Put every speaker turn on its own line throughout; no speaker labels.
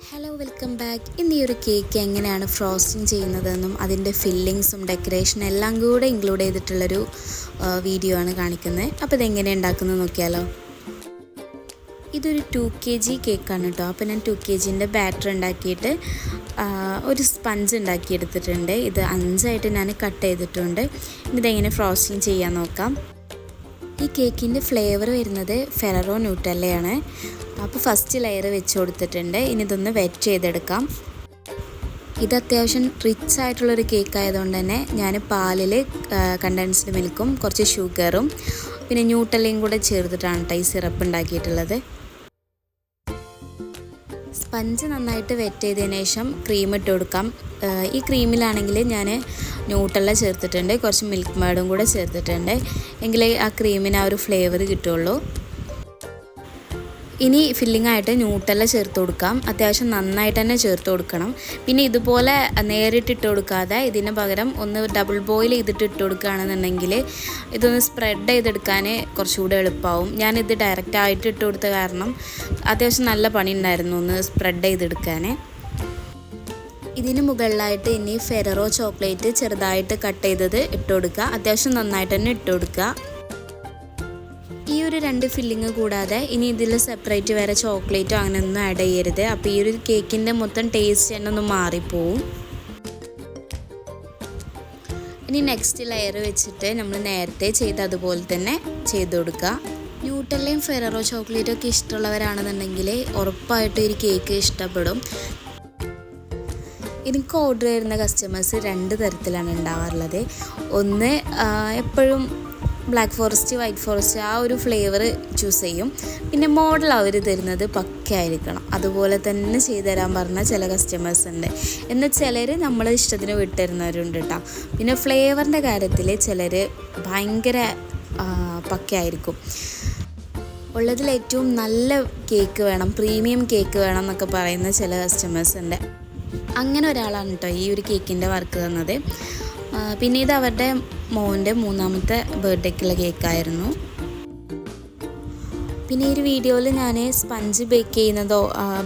Hello welcome back. ഇന്ന് ഈ ഒരു കേക്ക് എങ്ങനെയാണ് ഫ്രോസ്റ്റിംഗ് ചെയ്യുന്നതെന്നും അതിൻ്റെ ഫില്ലിങ്സും ഡെക്കറേഷനും എല്ലാം കൂടെ ഇൻക്ലൂഡ് ചെയ്തിട്ടുള്ളൊരു വീഡിയോ ആണ് കാണിക്കുന്നത്. അപ്പോൾ ഇതെങ്ങനെ ഉണ്ടാക്കുന്നത് നോക്കിയാലോ. ഇതൊരു 2 kg കേക്കാണ് കേട്ടോ. അപ്പോൾ ഞാൻ 2 kgൻ്റെ ബാറ്റർ ഉണ്ടാക്കിയിട്ട് ഒരു സ്പഞ്ച് ഉണ്ടാക്കിയെടുത്തിട്ടുണ്ട്. ഇത് 5ആയിട്ട് ഞാൻ കട്ട് ചെയ്തിട്ടുണ്ട്. ഇതെങ്ങനെ ഫ്രോസ്റ്റിംഗ് ചെയ്യാൻ നോക്കാം. ഈ കേക്കിൻ്റെ ഫ്ലേവർ വരുന്നത് ഫെററോ ന്യൂട്ടെല്ലയാണ്. അപ്പോൾ ഫസ്റ്റ് ലെയർ വെച്ച് കൊടുത്തിട്ടുണ്ട്. ഇനി ഇതൊന്ന് വെറ്റ് ചെയ്തെടുക്കാം. ഇത് അത്യാവശ്യം റിച്ച് ആയിട്ടുള്ളൊരു കേക്ക് ആയതുകൊണ്ട് തന്നെ ഞാൻ പാലിൽ കണ്ടൻസ്ഡ് മിൽക്കും കുറച്ച് ഷുഗറും പിന്നെ ന്യൂട്ടെല്ലയും കൂടെ ചേർത്തിട്ടാണ് കേട്ടോ ഈ സിറപ്പ് ഉണ്ടാക്കിയിട്ടുള്ളത്. സ്പഞ്ച് നന്നായിട്ട് വെറ്റ് ചെയ്തതിന് ശേഷം ക്രീം ഇട്ട് കൊടുക്കാം. ഈ ക്രീമിലാണെങ്കിൽ ഞാൻ ന്യൂട്ടെല്ല ചേർത്തിട്ടുണ്ട്, കുറച്ച് മിൽക്ക് മേഡും കൂടെ ചേർത്തിട്ടുണ്ട്. എങ്കിലേ ആ ക്രീമിന് ആ ഒരു ഫ്ലേവർ കിട്ടുള്ളൂ. ഇനി ഫില്ലിംഗ് ആയിട്ട് ന്യൂട്ടെല്ല ചേർത്ത് കൊടുക്കാം. അത്യാവശ്യം നന്നായിട്ട് തന്നെ ചേർത്ത് കൊടുക്കണം. പിന്നെ ഇതുപോലെ നേരിട്ടിട്ട് കൊടുക്കാതെ ഇതിന് പകരം ഒന്ന് ഡബിൾ ബോയിൽ ചെയ്തിട്ട് ഇട്ട് കൊടുക്കുകയാണെന്നുണ്ടെങ്കിൽ ഇതൊന്ന് സ്പ്രെഡ് ചെയ്തെടുക്കാൻ കുറച്ചുകൂടെ എളുപ്പമാവും. ഞാനിത് ഡയറക്റ്റായിട്ട് ഇട്ട് കൊടുത്ത കാരണം അത്യാവശ്യം നല്ല പണി ഉണ്ടായിരുന്നു ഒന്ന് സ്പ്രെഡ് ചെയ്തെടുക്കാൻ. ഇതിന് മുകളിലായിട്ട് ഇനി ഫെററോ ചോക്ലേറ്റ് ചെറുതായിട്ട് കട്ട് ചെയ്തത് ഇട്ട് കൊടുക്കുക. അത്യാവശ്യം നന്നായിട്ട് തന്നെ ഇട്ട് കൊടുക്കുക. ഈ ഒരു 2 ഫില്ലിങ് കൂടാതെ ഇനി ഇതിൽ സെപ്പറേറ്റ് വേറെ ചോക്ലേറ്റോ അങ്ങനെയൊന്നും ആഡ് ചെയ്യരുത്. അപ്പോൾ ഈ ഒരു കേക്കിൻ്റെ മൊത്തം ടേസ്റ്റ് തന്നെ ഒന്ന് മാറിപ്പോവും. ഇനി നെക്സ്റ്റ് ലെയർ വെച്ചിട്ട് നമ്മൾ നേരത്തെ ചെയ്ത് അതുപോലെ തന്നെ ചെയ്ത് കൊടുക്കുക. ന്യൂട്ടെല്ലയും ഫെററോ ചോക്ലേറ്റും ഒക്കെ ഇഷ്ടമുള്ളവരാണെന്നുണ്ടെങ്കിൽ ഉറപ്പായിട്ടും ഈ കേക്ക് ഇഷ്ടപ്പെടും. എനിക്ക് ഓർഡർ ചെയ്യുന്ന കസ്റ്റമേഴ്സ് 2 തരത്തിലാണ് ഉണ്ടാവാറുള്ളത്. ഒന്ന് എപ്പോഴും ബ്ലാക്ക് ഫോറസ്റ്റ്, വൈറ്റ് ഫോറസ്റ്റ് ആ ഒരു ഫ്ലേവർ ചൂസ് ചെയ്യും. പിന്നെ മോഡൽ അവർ തരുന്നത് പക്കയായിരിക്കണം, അതുപോലെ തന്നെ ചെയ്തു തരാൻ പറഞ്ഞ ചില കസ്റ്റമേഴ്സ് ഉണ്ട്. എന്നാൽ ചിലർ നമ്മളെ ഇഷ്ടത്തിന് വിട്ടുതരുന്നവരുണ്ട് കേട്ടോ. പിന്നെ ഫ്ലേവറിൻ്റെ കാര്യത്തിൽ ചിലർ ഭയങ്കര പക്കയായിരിക്കും. ഉള്ളതിൽ ഏറ്റവും നല്ല കേക്ക് വേണം, പ്രീമിയം കേക്ക് വേണം എന്നൊക്കെ പറയുന്ന ചില കസ്റ്റമേഴ്സ് ഉണ്ട്. അങ്ങനെ ഒരാളാണ് കേട്ടോ ഈ ഒരു കേക്കിൻ്റെ വർക്ക് തന്നത്. പിന്നെ ഇത് അവരുടെ മോൻ്റെ 3ാമത്തെ ബർത്ത്ഡേക്കുള്ള കേക്കായിരുന്നു. പിന്നെ ഈ ഒരു വീഡിയോയിൽ ഞാൻ സ്പഞ്ച് ബേക്ക് ചെയ്യുന്നതോ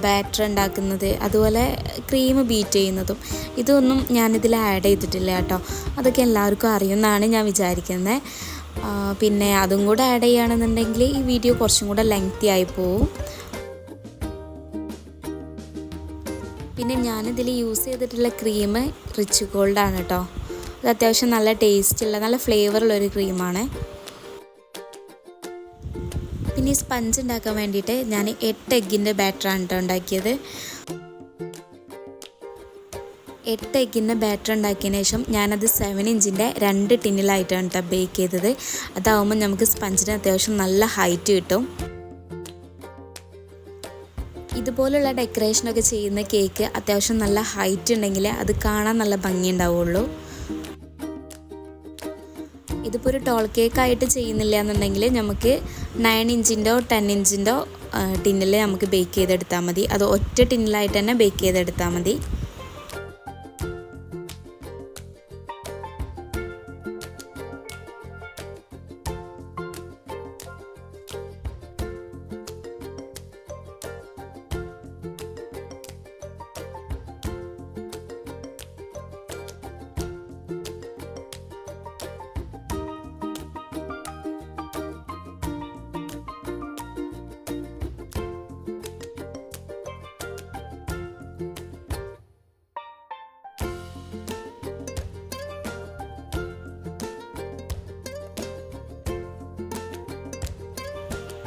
ബാറ്റർ ഉണ്ടാക്കുന്നത് അതുപോലെ ക്രീം ബീറ്റ് ചെയ്യുന്നതും ഇതൊന്നും ഞാനിതിൽ ആഡ് ചെയ്തിട്ടില്ല കേട്ടോ. അതൊക്കെ എല്ലാവർക്കും അറിയുമെന്നാണ് ഞാൻ വിചാരിക്കുന്നത്. പിന്നെ അതും കൂടെ ആഡ് ചെയ്യുകയാണെന്നുണ്ടെങ്കിൽ ഈ വീഡിയോ കുറച്ചും കൂടെ ലെങ്തി ആയി പോവും. പിന്നെ ഞാനിതിൽ യൂസ് ചെയ്തിട്ടുള്ള ക്രീം റിച്ച് ഗോൾഡാണ് കേട്ടോ. അത് അത്യാവശ്യം നല്ല ടേസ്റ്റുള്ള നല്ല ഫ്ലേവറുള്ളൊരു ക്രീമാണ്. പിന്നെ ഈ സ്പഞ്ച് ഉണ്ടാക്കാൻ വേണ്ടിയിട്ട് ഞാൻ 8 എഗ്ഗിൻ്റെ ബാറ്ററാണ് കേട്ടോ ഉണ്ടാക്കിയത്. 8 എഗ്ഗിൻ്റെ ബാറ്റർ ഉണ്ടാക്കിയതിന് ശേഷം ഞാനത് 7 ഇഞ്ചിൻ്റെ 2 ടിന്നിലായിട്ടാണ് കേട്ടോ ബേക്ക് ചെയ്തത്. അതാവുമ്പോൾ നമുക്ക് സ്പഞ്ചിന് അത്യാവശ്യം നല്ല ഹൈറ്റ് കിട്ടും. ഇതുപോലുള്ള ഡെക്കറേഷനൊക്കെ ചെയ്യുന്ന കേക്ക് അത്യാവശ്യം നല്ല ഹൈറ്റ് ഉണ്ടെങ്കിൽ അത് കാണാൻ നല്ല ഭംഗി ഉണ്ടാവുള്ളൂ. ഇതിപ്പോൾ ഒരു ടോൾ കേക്കായിട്ട് ചെയ്യുന്നില്ല എന്നുണ്ടെങ്കിൽ നമുക്ക് 9 ഇഞ്ചിൻ്റെയോ 10 ഇഞ്ചിൻ്റെയോ ടിന്നിൽ നമുക്ക് ബേക്ക് ചെയ്തെടുത്താൽ മതി. അത് ഒറ്റ ടിന്നിലായിട്ട് തന്നെ ബേക്ക് ചെയ്തെടുത്താൽ മതി.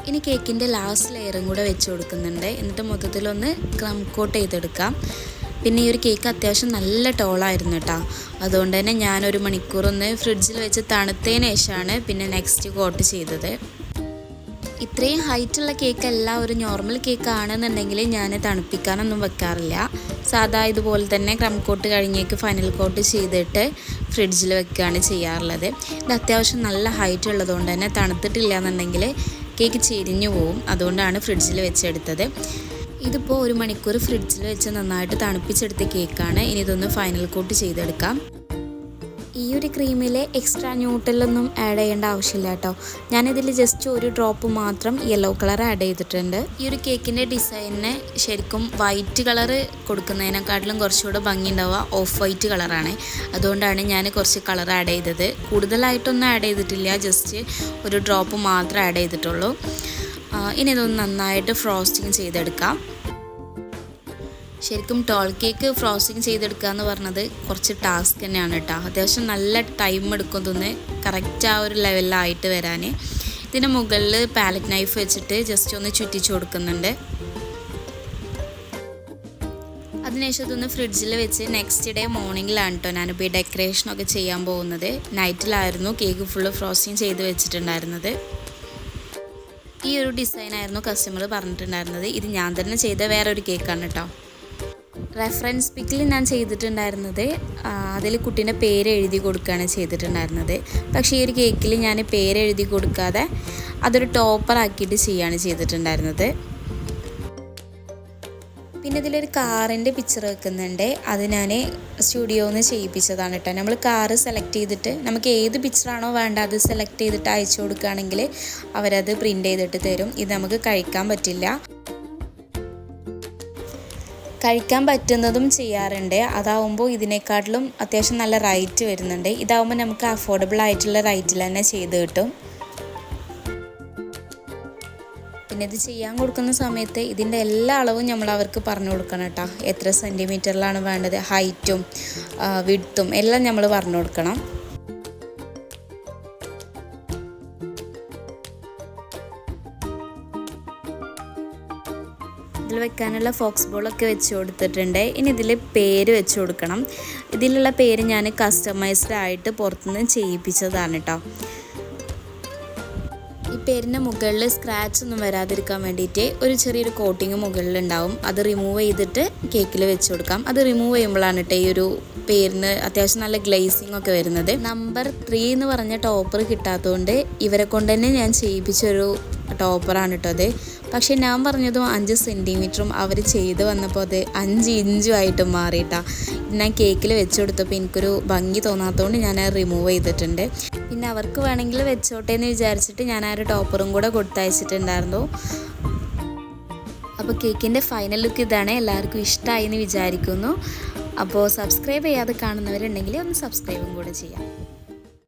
ഇനി കേക്കിൻ്റെ ലാസ്റ്റ് ലെയറും കൂടെ വെച്ച് കൊടുക്കുന്നുണ്ട്. എന്നിട്ട് മൊത്തത്തിലൊന്ന് ക്രം കോട്ട് ചെയ്തെടുക്കാം. പിന്നെ ഈ ഒരു കേക്ക് അത്യാവശ്യം നല്ല ടോളായിരുന്നു കേട്ടോ. അതുകൊണ്ട് തന്നെ ഞാനൊരു മണിക്കൂറൊന്ന് ഫ്രിഡ്ജിൽ വെച്ച് തണുത്തതിന് ശേഷമാണ് പിന്നെ നെക്സ്റ്റ് കോട്ട് ചെയ്തത്. ഇത്രയും ഹൈറ്റുള്ള കേക്കല്ല, ഒരു നോർമൽ കേക്ക് ആണെന്നുണ്ടെങ്കിൽ ഞാൻ തണുപ്പിക്കാനൊന്നും വെക്കാറില്ല. സാധാ ഇതുപോലെ തന്നെ ക്രം കോട്ട് കഴിഞ്ഞേക്ക് ഫൈനൽ കോട്ട് ചെയ്തിട്ട് ഫ്രിഡ്ജിൽ വെക്കുകയാണ് ചെയ്യാറുള്ളത്. ഇത് അത്യാവശ്യം നല്ല ഹൈറ്റ് ഉള്ളതുകൊണ്ട് തന്നെ തണുത്തിട്ടില്ല എന്നുണ്ടെങ്കിൽ കേക്ക് ചെരിഞ്ഞു പോവും. അതുകൊണ്ടാണ് ഫ്രിഡ്ജിൽ വെച്ചെടുത്തത്. ഇതിപ്പോൾ 1 മണിക്കൂർ ഫ്രിഡ്ജിൽ വെച്ച് നന്നായിട്ട് തണുപ്പിച്ചെടുത്ത കേക്കാണ്. ഇനി ഇതൊന്ന് ഫൈനൽ കോട്ട് ചെയ്തെടുക്കാം. ഈ ഒരു ക്രീമിൽ എക്സ്ട്രാ ന്യൂട്രലൊന്നും ആഡ് ചെയ്യേണ്ട ആവശ്യമില്ല കേട്ടോ. ഞാനിതിൽ ജസ്റ്റ് ഒരു ഡ്രോപ്പ് മാത്രം യെല്ലോ കളർ ആഡ് ചെയ്തിട്ടുണ്ട്. ഈ ഒരു കേക്കിൻ്റെ ഡിസൈനിന് ശരിക്കും വൈറ്റ് കളർ കൊടുക്കുന്നതിനെക്കാട്ടിലും കുറച്ചുകൂടെ ഭംഗി ഉണ്ടാവുക ഓഫ് വൈറ്റ് കളറാണ്. അതുകൊണ്ടാണ് ഞാൻ കുറച്ച് കളർ ആഡ് ചെയ്തത്. കൂടുതലായിട്ടൊന്നും ആഡ് ചെയ്തിട്ടില്ല, ജസ്റ്റ് ഒരു ഡ്രോപ്പ് മാത്രമേ ആഡ് ചെയ്തിട്ടുള്ളൂ. ഇനി ഇതൊന്ന് നന്നായിട്ട് ഫ്രോസ്റ്റിങ് ചെയ്തെടുക്കാം. ശരിക്കും ടോൾ കേക്ക് ഫ്രോസ്റ്റിങ് ചെയ്തെടുക്കുക എന്ന് പറഞ്ഞത് കുറച്ച് ടാസ്ക് തന്നെയാണ് കേട്ടോ. അത്യാവശ്യം നല്ല ടൈം എടുക്കും തോന്നുന്നു കറക്റ്റ് ആ ഒരു ലെവലിലായിട്ട് വരാൻ. ഇതിന് മുകളിൽ പാലറ്റ് നൈഫ് വെച്ചിട്ട് ജസ്റ്റ് ഒന്ന് ചുറ്റിച്ച് കൊടുക്കുന്നുണ്ട്. അതിനുശേഷം ഇതൊന്ന് ഫ്രിഡ്ജിൽ വെച്ച് നെക്സ്റ്റ് ഡേ മോർണിംഗിലാണ് കേട്ടോ ഞാനിപ്പോൾ ഈ ഡെക്കറേഷനൊക്കെ ചെയ്യാൻ പോകുന്നത്. നൈറ്റിലായിരുന്നു കേക്ക് ഫുള്ള് ഫ്രോസ്റ്റിങ് ചെയ്ത് വെച്ചിട്ടുണ്ടായിരുന്നത്. ഈ ഒരു ഡിസൈനായിരുന്നു കസ്റ്റമർ പറഞ്ഞിട്ടുണ്ടായിരുന്നത്. ഇത് ഞാൻ തന്നെ ചെയ്ത വേറൊരു കേക്കാണ് കേട്ടോ. റെഫറൻസ് പിക്കിൽ ഞാൻ ചെയ്തിട്ടുണ്ടായിരുന്നത് അതിൽ കുട്ടീൻ്റെ പേര് എഴുതി കൊടുക്കുകയാണ് ചെയ്തിട്ടുണ്ടായിരുന്നത്. പക്ഷേ ഈ ഒരു കേക്കിൽ ഞാൻ പേര് എഴുതി കൊടുക്കാതെ അതൊരു ടോപ്പറാക്കിയിട്ട് ചെയ്യുകയാണ് ചെയ്തിട്ടുണ്ടായിരുന്നത്. പിന്നെ ഇതിലൊരു കാറിൻ്റെ പിക്ചർ വെക്കുന്നുണ്ട്. അത് ഞാൻ സ്റ്റുഡിയോയിൽ നിന്ന് ചെയ്യിപ്പിച്ചതാണ് കേട്ടോ. നമ്മൾ കാറ് സെലക്ട് ചെയ്തിട്ട് നമുക്ക് ഏത് പിക്ചറാണോ വേണ്ട അത് സെലക്ട് ചെയ്തിട്ട് അയച്ചു കൊടുക്കുകയാണെങ്കിൽ അവരത് പ്രിൻ്റ് ചെയ്തിട്ട് തരും. ഇത് നമുക്ക് കഴിക്കാൻ പറ്റില്ല. കഴിക്കാൻ പറ്റുന്നതും ചെയ്യാറുണ്ട്. അതാവുമ്പോൾ ഇതിനേക്കാട്ടിലും അത്യാവശ്യം നല്ല റേറ്റ് വരുന്നുണ്ട്. ഇതാവുമ്പോൾ നമുക്ക് അഫോർഡബിൾ ആയിട്ടുള്ള റേറ്റിൽ തന്നെ ചെയ്ത് കിട്ടും. പിന്നെ ഇത് ചെയ്യാൻ കൊടുക്കുന്ന സമയത്ത് ഇതിൻ്റെ എല്ലാ അളവും നമ്മൾ അവർക്ക് പറഞ്ഞു കൊടുക്കണം കേട്ടോ. എത്ര സെൻറ്റിമീറ്ററിലാണ് വേണ്ടത്, ഹൈറ്റും വിഡ്ത്തും എല്ലാം നമ്മൾ പറഞ്ഞു കൊടുക്കണം. ഇതിൽ വെക്കാനുള്ള ഫോക്സ് ബോളൊക്കെ വെച്ച് കൊടുത്തിട്ടുണ്ട്. ഇനി ഇതിൽ പേര് വെച്ച് കൊടുക്കണം. ഇതിലുള്ള പേര് ഞാൻ കസ്റ്റമൈസ്ഡ് ആയിട്ട് പുറത്തുനിന്ന് ചെയ്യിപ്പിച്ചതാണ് കേട്ടോ. ഈ പേരിൻ്റെ മുകളിൽ സ്ക്രാച്ച് ഒന്നും വരാതിരിക്കാൻ വേണ്ടിയിട്ട് ഒരു ചെറിയൊരു കോട്ടിങ് മുകളിലുണ്ടാവും. അത് റിമൂവ് ചെയ്തിട്ട് കേക്കിൽ വെച്ച് കൊടുക്കാം. അത് റിമൂവ് ചെയ്യുമ്പോഴാണ് കേട്ടോ ഈ ഒരു പേരിന് അത്യാവശ്യം നല്ല ഗ്ലേസിങ് ഒക്കെ വരുന്നത്. നമ്പർ 3 എന്ന് പറഞ്ഞ ടോപ്പർ കിട്ടാത്തതുകൊണ്ട് ഇവരെ കൊണ്ട് തന്നെ ഞാൻ ചെയ്യിപ്പിച്ചൊരു ടോപ്പറാണ് കേട്ടോ അത്. പക്ഷേ ഞാൻ പറഞ്ഞതും 5 സെൻറ്റിമീറ്ററും അവർ ചെയ്ത് വന്നപ്പോൾ അത് 5 ഇഞ്ചും ആയിട്ട് മാറിയിട്ടാ. ഞാൻ കേക്കിൽ വെച്ച് കൊടുത്തപ്പോൾ എനിക്കൊരു ഭംഗി തോന്നാത്തതുകൊണ്ട് ഞാൻ അത് റിമൂവ് ചെയ്തിട്ടുണ്ട്. പിന്നെ അവർക്ക് വേണമെങ്കിൽ വെച്ചോട്ടെ എന്ന് വിചാരിച്ചിട്ട് ഞാൻ ആ ഒരു ടോപ്പറും കൂടെ കൊടുത്തയച്ചിട്ടുണ്ടായിരുന്നു. അപ്പോൾ കേക്കിൻ്റെ ഫൈനൽ ലുക്ക് ഇതാണ്. എല്ലാവർക്കും ഇഷ്ടമായി എന്ന് വിചാരിക്കുന്നു. അപ്പോൾ സബ്സ്ക്രൈബ് ചെയ്യാതെ കാണുന്നവരുണ്ടെങ്കിൽ ഒന്ന് സബ്സ്ക്രൈബും കൂടെ ചെയ്യാം.